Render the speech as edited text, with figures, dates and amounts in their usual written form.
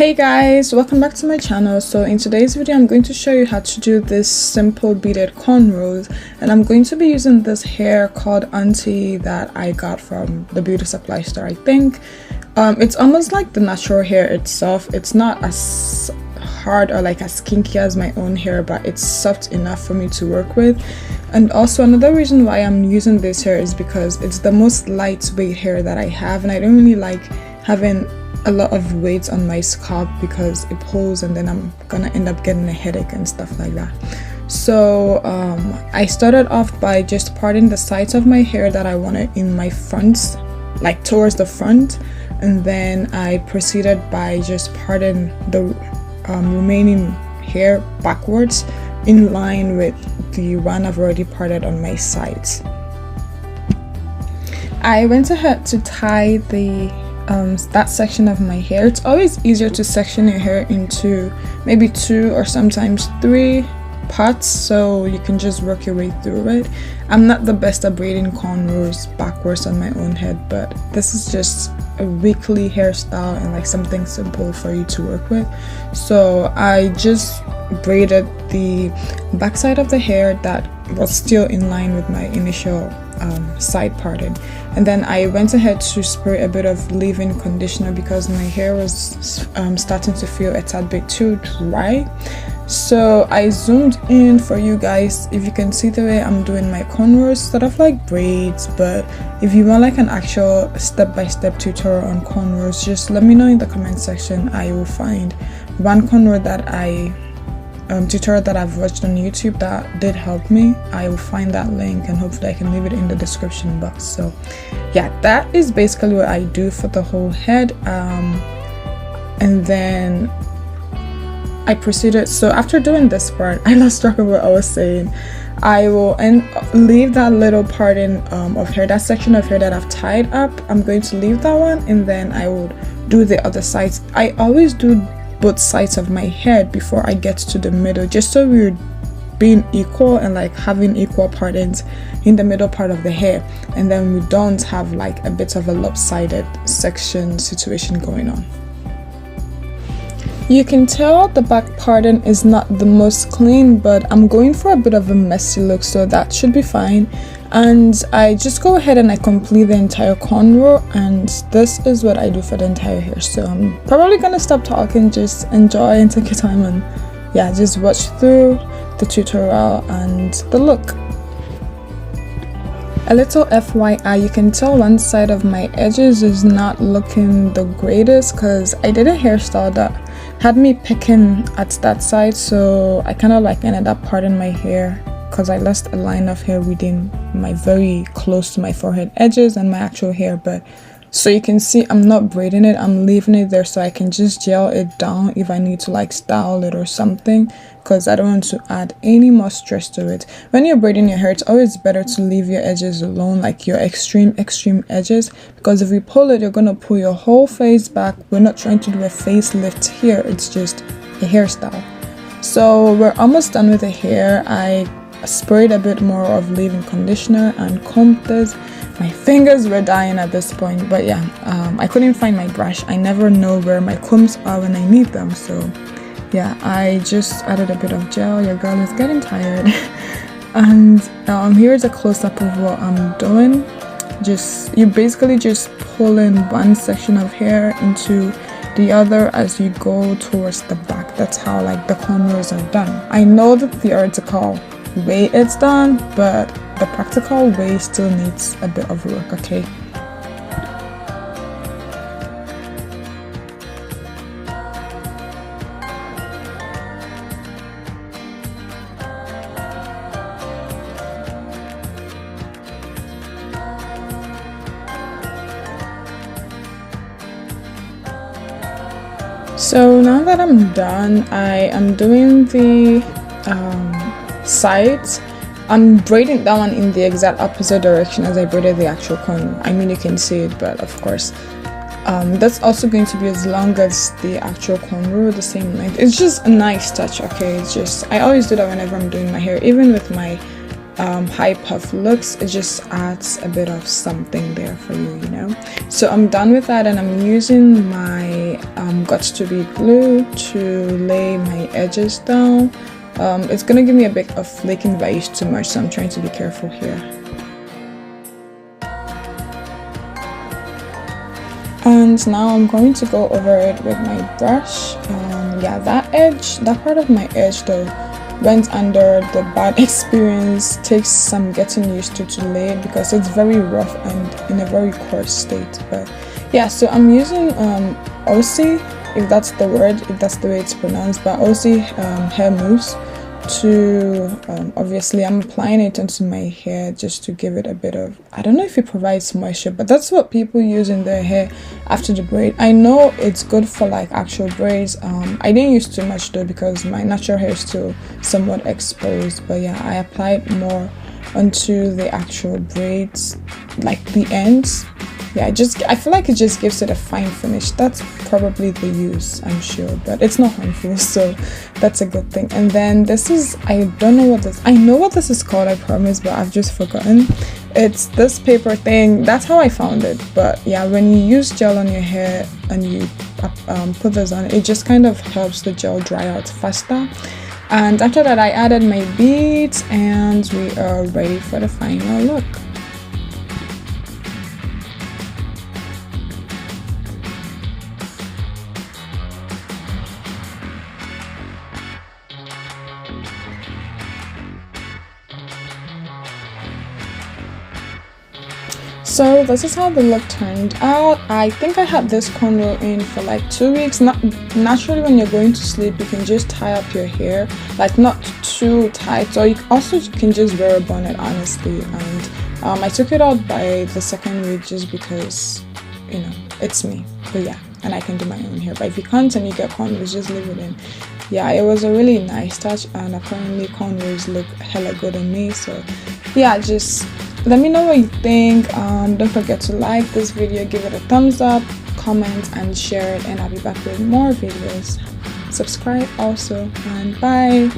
Hey guys, welcome back to my channel. So in today's video I'm going to show you how to do this simple beaded cornrows, and I'm going to be using this hair called Auntie that I got from the beauty supply store. I think it's almost like the natural hair itself. It's not as hard or like as kinky as my own hair, but it's soft enough for me to work with. And also another reason why I'm using this hair is because it's the most lightweight hair that I have, and I don't really like having a lot of weight on my scalp because it pulls and then I'm gonna end up getting a headache and stuff like that. So I started off by just parting the sides of my hair that I wanted in my front, like towards the front, and then I proceeded by just parting the remaining hair backwards in line with the one I've already parted on my sides. I went ahead to tie that section of my hair. It's always easier to section your hair into maybe 2 or sometimes 3 parts so you can just work your way through it. I'm not the best at braiding cornrows backwards on my own head, but this is just a weekly hairstyle and like something simple for you to work with. So I just braided the backside of the hair that was still in line with my initial side parting, and then I went ahead to spray a bit of leave-in conditioner because my hair was starting to feel a tad bit too dry. So I zoomed in for you guys. If you can see the way I'm doing my cornrows, sort of like braids, but if you want like an actual step-by-step tutorial on cornrows, just let me know in the comment section. I will find one cornrow that tutorial that I've watched on YouTube that did help me. I will find that link and hopefully I can leave it in the description box. So yeah, that is basically what I do for the whole head. And then I proceeded, so after doing this part, I lost track of what I was saying. I will leave that little parting of hair, that section of hair that I've tied up. I'm going to leave that one, and then I will do the other sides. I always do both sides of my head before I get to the middle, just so we're being equal and like having equal partings in the middle part of the hair, and then we don't have like a bit of a lopsided section situation going on. You can tell the back parting is not the most clean, but I'm going for a bit of a messy look, so that should be fine. And I just go ahead and I complete the entire cornrow, and this is what I do for the entire hair. So I'm probably gonna stop talking, just enjoy and take your time, and yeah, just watch through the tutorial and the look. A little FYI, you can tell one side of my edges is not looking the greatest because I did a hairstyle that had me picking at that side, so I kind of like ended up parting my hair because I lost a line of hair within my very close to my forehead edges and my actual hair. But so you can see I'm not braiding it, I'm leaving it there so I can just gel it down if I need to like style it or something, because I don't want to add any more stress to it. When you're braiding your hair, it's always better to leave your edges alone, like your extreme edges, because if you pull it, you're gonna pull your whole face back. We're not trying to do a facelift here, it's just a hairstyle. So we're almost done with the hair. I sprayed a bit more of leave-in conditioner and combed this. My fingers were dying at this point, but yeah, I couldn't find my brush. I never know where my combs are when I need them, so yeah, I just added a bit of gel. Your girl is getting tired. And here's a close-up of what I'm doing. You basically just pull in one section of hair into the other as you go towards the back. That's how like the cornrows are done. I know the theoretical way it's done, but the practical way still needs a bit of work, okay? So now that I'm done, I am doing the sides. I'm braiding that one in the exact opposite direction as I braided the actual corn. I mean, you can see it, but of course that's also going to be as long as the actual cornrow, the same length. It's just a nice touch, okay? It's just, I always do that whenever I'm doing my hair, even with my high puff looks. It just adds a bit of something there for you, you know. So I'm done with that, and I'm using my Guts to Be glue to lay my edges down. It's gonna give me a bit of flaking if I use too much, so I'm trying to be careful here. And now I'm going to go over it with my brush. Yeah, that part of my edge though went under the bad experience. Takes some getting used to lay it because it's very rough and in a very coarse state. But yeah, so I'm using Aussie, if that's the word, if that's the way it's pronounced, but Aussie hair mousse to obviously I'm applying it onto my hair just to give it a bit of, I don't know if it provides moisture, but that's what people use in their hair after the braid. I know it's good for like actual braids. I didn't use too much though because my natural hair is still somewhat exposed, but yeah, I applied more onto the actual braids, like the ends. Yeah, I feel like it just gives it a fine finish. That's probably the use, I'm sure, but it's not harmful, so that's a good thing. And then this is, I know what this is called, I promise, but I've just forgotten. It's this paper thing. That's how I found it. But yeah, when you use gel on your hair and you put this on, it just kind of helps the gel dry out faster. And after that, I added my beads, and we are ready for the final look. So this is how the look turned out. I think I had this cornrow in for like 2 weeks. Naturally, when you're going to sleep, you can just tie up your hair, like not too tight, or you can just wear a bonnet, honestly. And I took it out by the second week just because, you know, it's me. But yeah, and I can do my own hair. But if you can't and you get cornrows, just leave it in. Yeah, it was a really nice touch, and apparently cornrows look hella good on me. So yeah, just let me know what you think. Don't forget to like this video, give it a thumbs up, comment and share it, and I'll be back with more videos. Subscribe also, and bye.